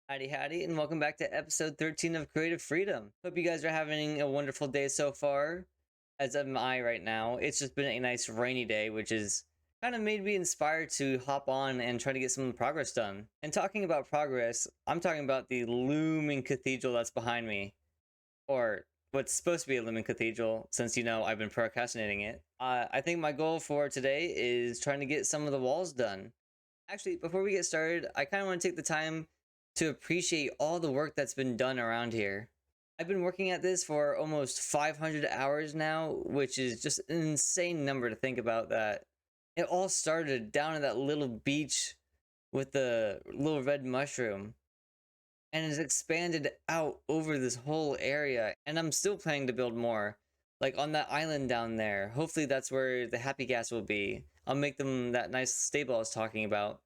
Howdy howdy, and welcome back to episode 13 of Creative Freedom. Hope you guys are having a wonderful day so far, as am I right now. It's just been a nice rainy day, which is kind of made me inspired to hop on and try to get some progress done. And talking about progress, I'm talking about the looming cathedral that's behind me, or what's supposed to be a looming cathedral, since I've been procrastinating it. I think my goal for today is trying to get some of the walls done. Actually, before we get started, I kind of want to take the time to appreciate all the work that's been done around here. I've been working at this for almost 500 hours now, which is just an insane number to think about. That it all started down at that little beach with the little red mushroom and has expanded out over this whole area, and I'm still planning to build more, like on that island down there. Hopefully that's where the happy gas will be. I'll make them that nice stable I was talking about,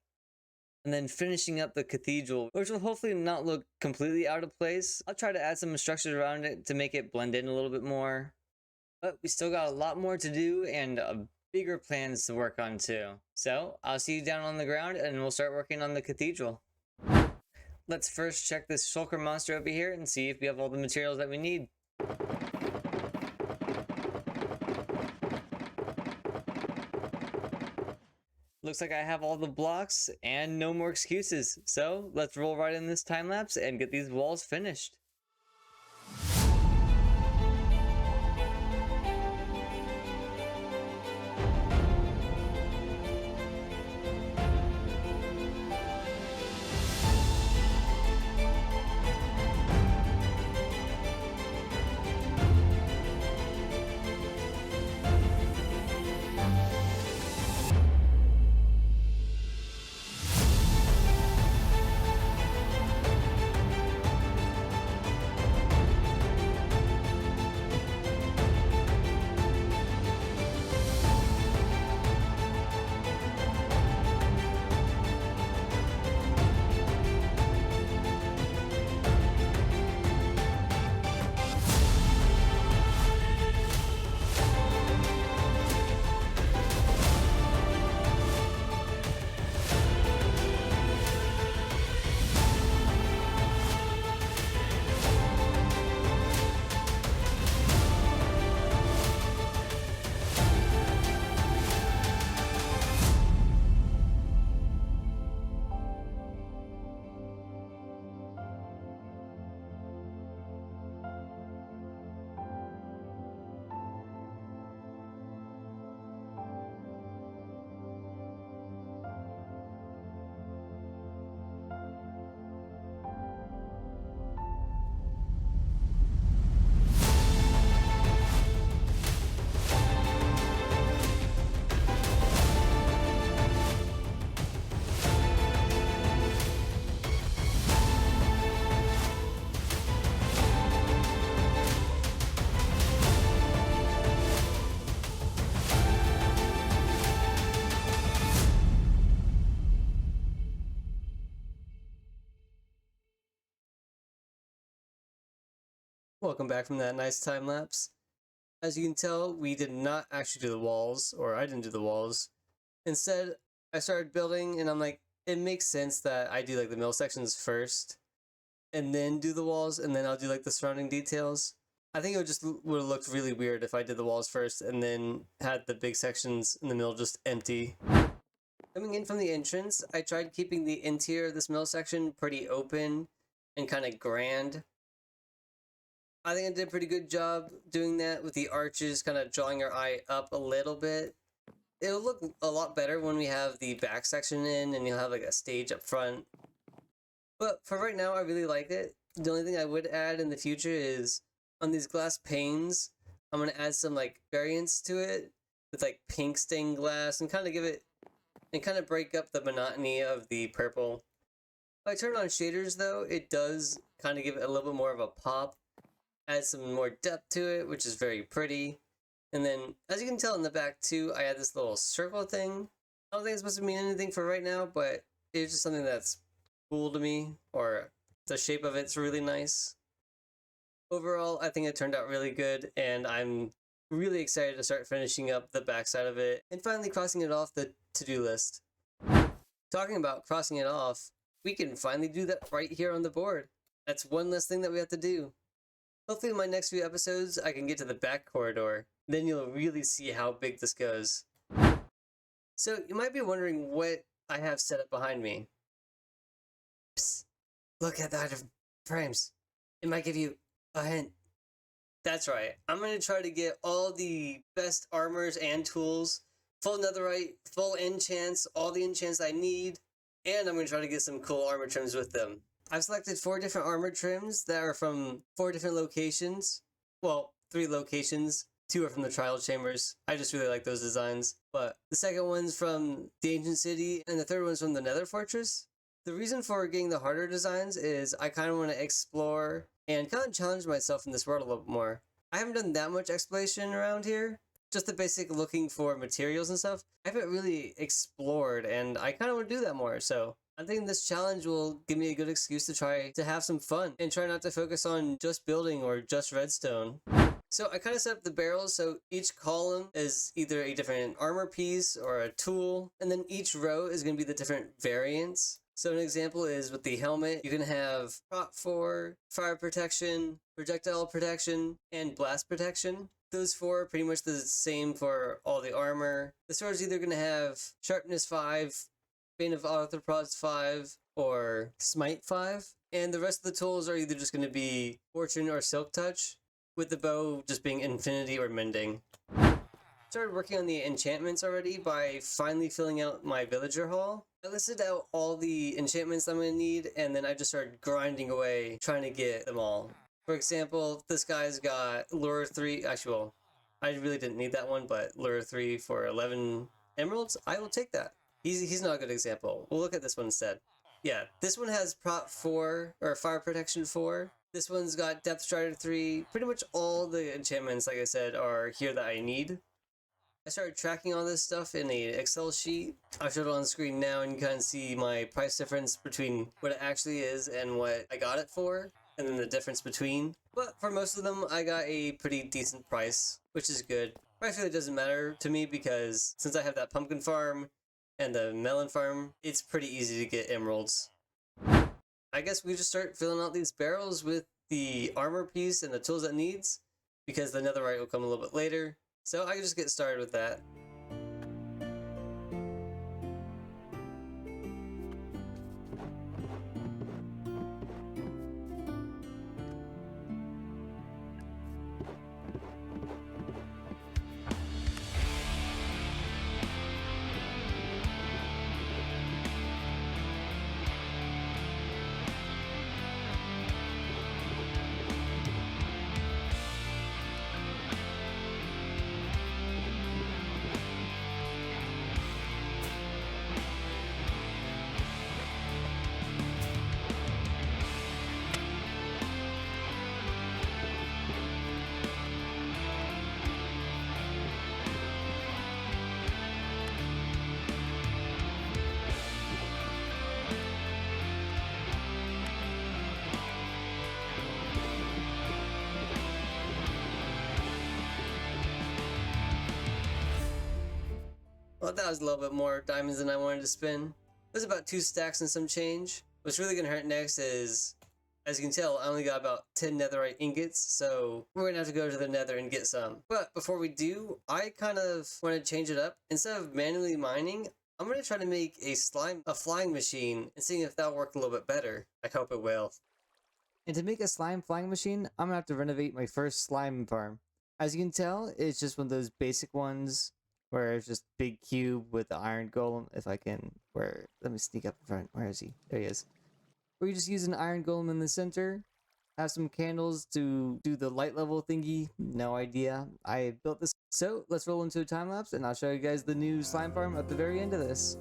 and then finishing up the cathedral, which will hopefully not look completely out of place. I'll try to add some structures around it to make it blend in a little bit more. But we still got a lot more to do and bigger plans to work on too. So I'll see you down on the ground and we'll start working on the cathedral. Let's first check this shulker monster over here and see if we have all the materials that we need. Looks like I have all the blocks and no more excuses. So let's roll right in this time lapse and get these walls finished. Welcome back from that nice time lapse. As you can tell, we did not actually do the walls, or I didn't do the walls. Instead, I started building and I'm like, it makes sense that I do like the middle sections first and then do the walls, and then I'll do like the surrounding details. I think it would have looked really weird if I did the walls first and then had the big sections in the middle just empty. Coming in from the entrance, I tried keeping the interior of this middle section pretty open and kind of grand. I think I did a pretty good job doing that with the arches kind of drawing your eye up a little bit. It'll look a lot better when we have the back section in and you'll have like a stage up front. But for right now, I really like it. The only thing I would add in the future is on these glass panes, I'm going to add some like variants to it with like pink stained glass and kind of give it and kind of break up the monotony of the purple. If I turn on shaders though, it does kind of give it a little bit more of a pop. Add some more depth to it, which is very pretty. And then, as you can tell in the back too, I had this little circle thing. I don't think it's supposed to mean anything for right now, but it's just something that's cool to me, or the shape of it's really nice. Overall, I think it turned out really good, and I'm really excited to start finishing up the backside of it and finally crossing it off the to-do list. Talking about crossing it off, we can finally do that right here on the board. That's one less thing that we have to do. Hopefully in my next few episodes, I can get to the back corridor. Then you'll really see how big this goes. So you might be wondering what I have set up behind me. Psst, look at that frames. It might give you a hint. That's right. I'm going to try to get all the best armors and tools, full netherite, full enchants, all the enchants I need, and I'm going to try to get some cool armor trims with them. I've selected 4 different armor trims that are from 4 different locations. Well, 3 locations. 2 are from the trial chambers. I just really like those designs. But the second one's from the ancient city, and the third one's from the nether fortress. The reason for getting the harder designs is I kind of want to explore and kind of challenge myself in this world a little bit more. I haven't done that much exploration around here. Just the basic looking for materials and stuff. I haven't really explored, and I kind of want to do that more. So I think this challenge will give me a good excuse to try to have some fun and try not to focus on just building or just redstone. So I kind of set up the barrels so each column is either a different armor piece or a tool, and then each row is going to be the different variants. So an example is with the helmet, you can have prop 4, fire protection, projectile protection, and blast protection. Those 4 are pretty much the same for all the armor. The sword is either going to have sharpness 5, bane of arthropods 5, or smite 5. And the rest of the tools are either just going to be fortune or silk touch, with the bow just being infinity or mending. Started working on the enchantments already by finally filling out my villager hall. I listed out all the enchantments I'm going to need, and then I just started grinding away trying to get them all. For example, this guy's got lure 3, actually, well, I really didn't need that one, but lure 3 for 11 emeralds, I will take that. He's not a good example. We'll look at this one instead. Yeah, this one has prop 4, or fire protection 4. This one's got depth strider 3. Pretty much all the enchantments, like I said, are here that I need. I started tracking all this stuff in an Excel sheet. I'll show it on screen now, and you can see my price difference between what it actually is and what I got it for, and then the difference between. But for most of them, I got a pretty decent price, which is good. Price really doesn't matter to me because since I have that pumpkin farm and the melon farm, it's pretty easy to get emeralds. I guess we just start filling out these barrels with the armor piece and the tools it needs, because the netherite will come a little bit later. So I can just get started with that. Well, that was a little bit more diamonds than I wanted to spin. It was about 2 stacks and some change. What's really going to hurt next is, as you can tell, I only got about 10 netherite ingots, so we're going to have to go to the nether and get some. But before we do, I kind of want to change it up. Instead of manually mining, I'm going to try to make a flying machine and see if that'll work a little bit better. I hope it will. And to make a slime flying machine, I'm going to have to renovate my first slime farm. As you can tell, it's just one of those basic ones where it's just big cube with the iron golem. If I can, let me sneak up in front. Where is he? There he is. Where you just use an iron golem in the center, have some candles to do the light level thingy. No idea. I built this. So let's roll into a time lapse, and I'll show you guys the new slime farm at the very end of this.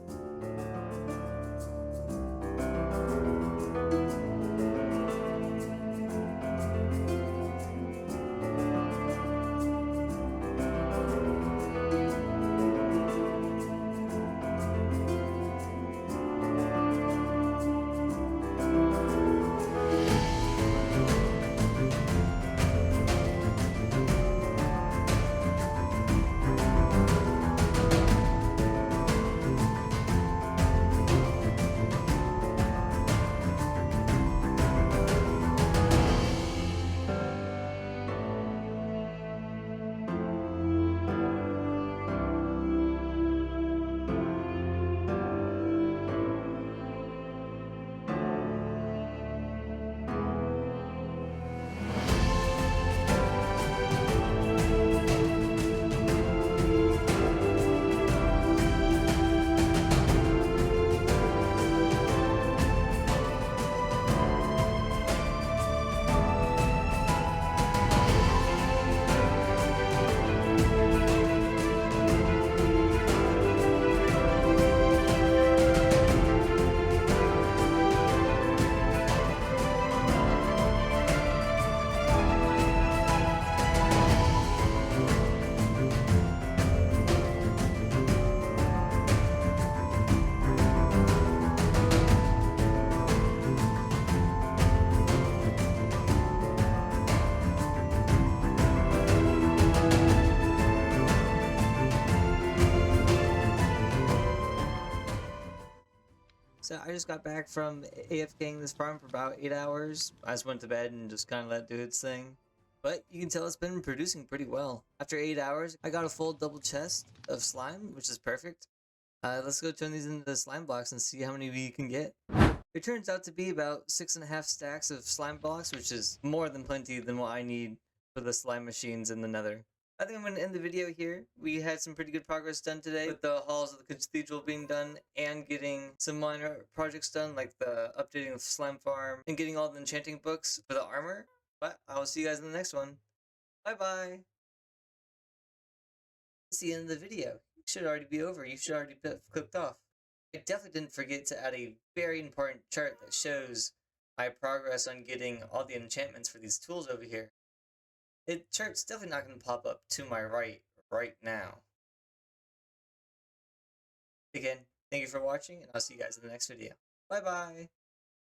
I just got back from AFKing this farm for about 8 hours. I just went to bed and just kind of let it do its thing. But you can tell it's been producing pretty well. After 8 hours, I got a full double chest of slime, which is perfect. Let's go turn these into the slime blocks and see how many we can get. It turns out to be about 6.5 stacks of slime blocks, which is more than plenty than what I need for the slime machines in the nether. I think I'm going to end the video here. We had some pretty good progress done today with the halls of the cathedral being done and getting some minor projects done like the updating of slime farm and getting all the enchanting books for the armor. But I will see you guys in the next one. Bye bye! It's the end of the video. It should already be over. You should already be clicked off. I definitely didn't forget to add a very important chart that shows my progress on getting all the enchantments for these tools over here. The chart's definitely not going to pop up to my right now. Again, thank you for watching, and I'll see you guys in the next video. Bye bye!